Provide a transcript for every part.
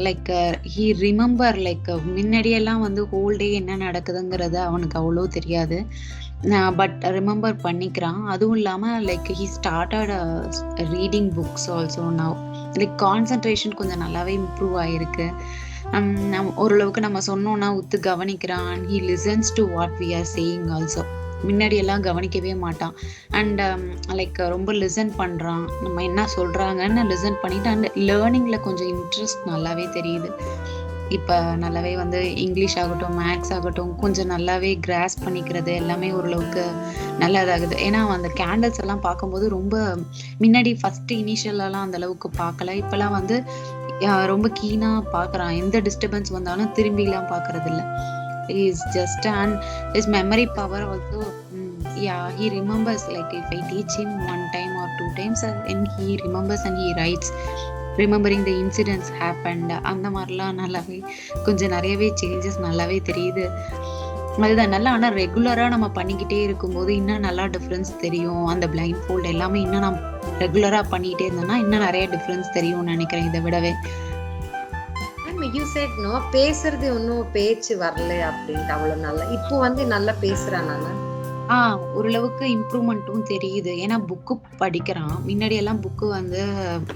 Like he remember like முன்னாடியெல்லாம் வந்து whole day என்ன நடக்குதுங்கிறது அவனுக்கு அவ்வளோ தெரியாது. பட் ரிமெம்பர் பண்ணிக்கிறான். அதுவும் இல்லாமல் like he started reading books also now. Like concentration கொஞ்சம் நல்லாவே இம்ப்ரூவ் ஆயிருக்கு. ஓரளவுக்கு நம்ம சொன்னோம்னா உத்து கவனிக்கிறான். He listens to what we are saying also. முன்னாடி எல்லாம் கவனிக்கவே மாட்டான். அண்ட் லைக் ரொம்ப லிசன் பண்றான். நம்ம என்ன சொல்றாங்கன்னு லிசன் பண்ணிட்டு அண்ட் லேர்னிங்ல கொஞ்சம் இன்ட்ரெஸ்ட் நல்லாவே தெரியுது. இப்ப நல்லாவே வந்து இங்கிலீஷ் ஆகட்டும், மேக்ஸ் ஆகட்டும் கொஞ்சம் நல்லாவே கிராஸ் பண்ணிக்கிறது எல்லாமே ஓரளவுக்கு நல்லதாகுது. ஏன்னா அந்த கேண்டல்ஸ் எல்லாம் பார்க்கும்போது ரொம்ப முன்னாடி ஃபர்ஸ்ட் இனிஷியல்லாம் அந்த அளவுக்கு பார்க்கல. இப்பெல்லாம் வந்து ரொம்ப கீனா பாக்குறான். எந்த டிஸ்டர்பன்ஸ் வந்தாலும் திரும்பி எல்லாம் பாக்குறது இல்ல. Is just and his memory power also. Yeah, he remembers. Like if I teach him one time or two times and he remembers and he writes remembering the incidents happened. அந்த மாதிரிலாம் நல்லாவே கொஞ்சம் நிறையவே சேஞ்சஸ் நல்லாவே தெரியுது. அதுதான் நல்லா. ஆனா ரெகுலரா நம்ம பண்ணிக்கிட்டே இருக்கும்போது இன்னும் நல்லா டிஃபரன்ஸ் தெரியும். அந்த பிளைண்ட் ஃபோல்ட் எல்லாமே இன்னும் நம்ம ரெகுலரா பண்ணிக்கிட்டே இருந்தோம்னா இன்னும் நிறைய டிஃபரன்ஸ் தெரியும்னு நினைக்கிறேன் இதை விடவே. யூ செட் நோ பேசுறது ஒன்னும் பேச்சு வரல அப்படின்ட்டு அவ்வளவு நல்லா. இப்போ வந்து நல்லா பேசுறான். நான் ஓரளவுக்கு இம்ப்ரூவ்மெண்ட்டும் தெரியுது. ஏன்னா புக்கு படிக்கிறான். முன்னாடி எல்லாம் புக்கு வந்து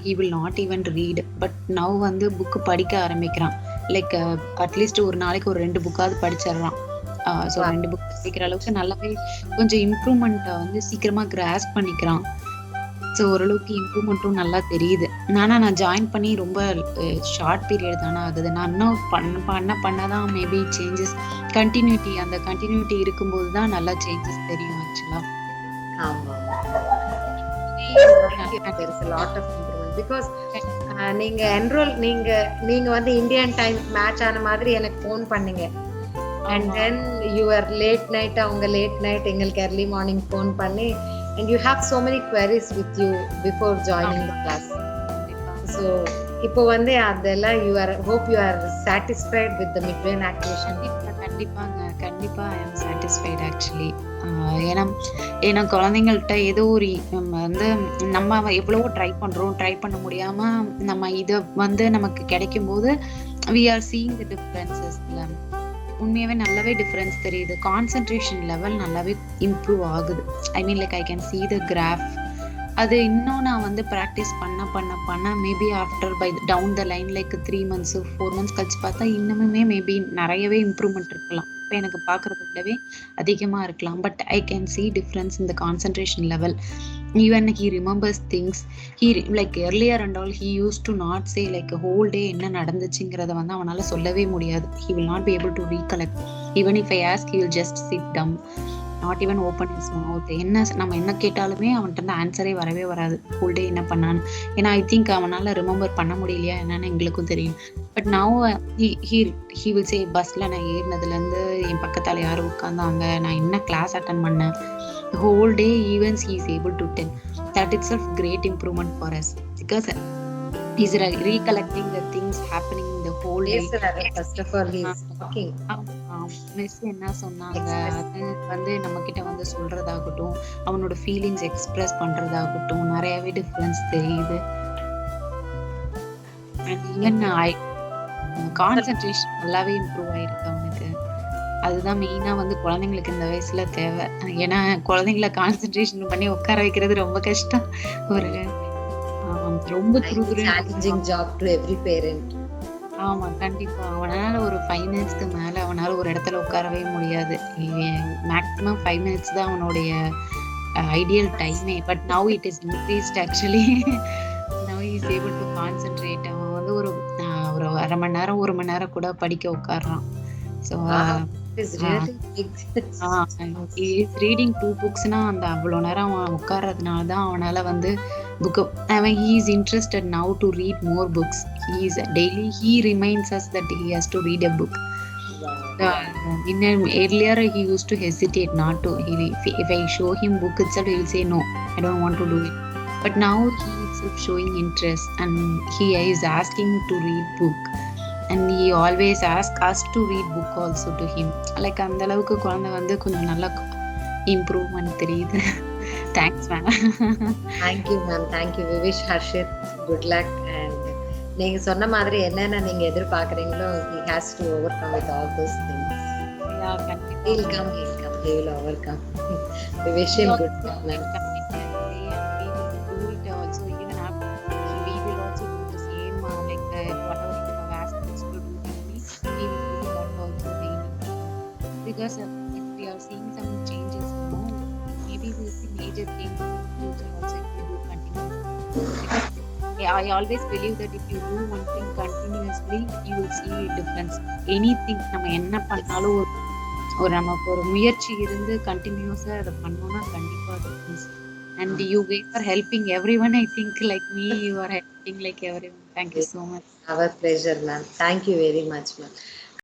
he will not even read, but now வந்து புக்கு படிக்க ஆரம்பிக்கிறான். லைக் அட்லீஸ்ட் ஒரு நாளைக்கு ஒரு 2 புக்காவது படிச்சிடறான். ஸோ 2 புக் படிக்கிற அளவுக்கு நல்லாவே கொஞ்சம் இம்ப்ரூவ்மெண்ட்டை வந்து சீக்கிரமா கிராஸ் பண்ணிக்கிறான். ஸோ ஓரளவுக்கு இம்ப்ரூவ்மெண்ட்டும் நல்லா தெரியுது. நான் ஜாயின் பண்ணி ரொம்ப ஷார்ட் பீரியட் தானே ஆகுது. நான் இன்னும் பண்ணதான் மேபி சேஞ்சஸ் கண்டினியூட்டி, அந்த கண்டினியூட்டி இருக்கும்போது தான் நல்லா சேஞ்சஸ் தெரியும் ஆக்சுவலா. பிகாஸ் நீங்க என்ரோல் நீங்க வந்து இந்தியன் டைம் மேட்ச் ஆன மாதிரி எனக்கு ஃபோன் பண்ணீங்க. And then your late night, அவங்க லேட் நைட் எங்களுக்கு early morning ஃபோன் பண்ணி and you have so many queries with you before joining the class. So இப்போ வந்து அதெல்லாம் you are hope you are satisfied with the mid-brain activation. கண்டிப்பா I am satisfied actually. ஏன்னா குழந்தைங்கள்ட்ட ஏதோ ஒரு வந்து நம்ம எவ்வளவோ ட்ரை பண்ண முடியாம நம்ம இதை வந்து நமக்கு கிடைக்கும் போது we are seeing the differences. உண்மையாவே நல்லாவே டிஃபரன்ஸ் தெரியுது. கான்சென்ட்ரேஷன் லெவல் நல்லாவே இம்ப்ரூவ் ஆகுது. I mean like I can see the graph. அது இன்னும் நான் வந்து ப்ராக்டிஸ் பண்ண maybe after by down the line like 3 months 4 months கழிச்சு பார்த்தா இன்னுமே மேபி நிறையவே இம்ப்ரூவ்மெண்ட் இருக்கலாம். இப்போ எனக்கு பார்க்கறத விடவே அதிகமாக இருக்கலாம். But I can see difference in the concentration level. Even he remembers things. He like earlier and all he used to not say like a whole day என்ன நடந்துச்சுங்கிறத வந்து அவனால சொல்லவே முடியாது. He will not be able to recollect. Even if I ask, he will just sit dumb, not even open his mouth. நம்ம என்ன கேட்டாலுமே அவன்கிட்ட இருந்து ஆன்சரே வரவே வராது. ஹோல் டே என்ன பண்ணான்னு. ஏன்னா ஐ திங்க் அவனால ரிமெம்பர் பண்ண முடியலையா என்னன்னு எங்களுக்கும் தெரியும். But now he will say பஸ்ல நான் ஏறினதுலேருந்து என் பக்கத்தால் யார் உட்காந்தாங்க, நான் என்ன கிளாஸ் அட்டன் பண்ணேன், the whole day events he is able to tell. That itself great improvement for us because he is recollecting the things happening in the whole day. First of all he is talking. Miss என்ன சொன்னாங்க அது வந்து நம்ம கிட்ட வந்து சொல்றதாகட்டும், அவனோட feelings express பண்றதாகட்டும் நிறையவே difference தெரியுது. அண்ட் ஈவன் கான்சென்ட்ரேஷன் நல்லாவே இம்ப்ரூவ் ஆயிருக்கு அவனுக்கு. அதுதான் மெயினா வந்து குழந்தைங்களுக்கு இந்த வயசுல தேவை. ஏன்னா குழந்தைங்களை கான்சென்ட்ரேஷன் பண்ணி உட்கார வைக்கிறது ரொம்ப கஷ்டம். ஒரு ரொம்ப challenging job to every parent. ஆமா கண்டிப்பா. அவனால ஒரு 5 minutesக்கு மேல அவனால ஒரு இடத்துல உட்காரவே முடியாது. மேக்ஸிமம் 5 minutes தான் அவனுடைய ஐடியல் டைமே. But now it is increased actually. Now he is able to concentrate. அவன் வந்து ஒரு அரை மணி நேரம் 1 மணி நேரம் கூட படிக்க உட்கார்றான். So ரீடிங் 2 booksனா அந்த அவ்வளோ நேரம் அவன் உட்கார்றதுனால தான் அவனால வந்து book he is interested now to read more books. He reminds us that he has to read a book. Earlier he used to hesitate not to. If I show him book itself he will say no, I don't want to do it. But now he is showing interest and he is asking to read book. And he always ask us to read book also to him. Like அந்த அளவுக்கு குழந்தை வந்து கொஞ்சம் நல்லா improvement தெரியுது. Thanks ma'am. Thank you ma'am. Thank you. We wish Harshit good luck and நீங்க சொன்ன மாதிரி என்னென்ன நீங்க எதிர்பார்க்குறீங்களோ he has to overcome with all those things. Yeah, கண்டிப்பா. He'll come, he will overcome. We wish We him also good luck, ma'am. continuously, and we will do it also even after. We will also do the same, whatever you have asked us to do daily, we will do that also daily. Because if we are seeing some changes now, maybe we'll see major changes in future also if we do continuously. Because I always believe that if you do one thing continuously, you will see a difference. Anything நம்ம என்ன பண்ணாலும் ஒரு நமக்கு ஒரு முயற்சி இருந்து கண்டினியூஸா அதை பண்ணோம்னா கண்டிப்பா difference. And you guys are helping everyone. I think like me, you are helping like everyone. Thank you so much. Our pleasure, ma'am. Thank you very much, ma'am.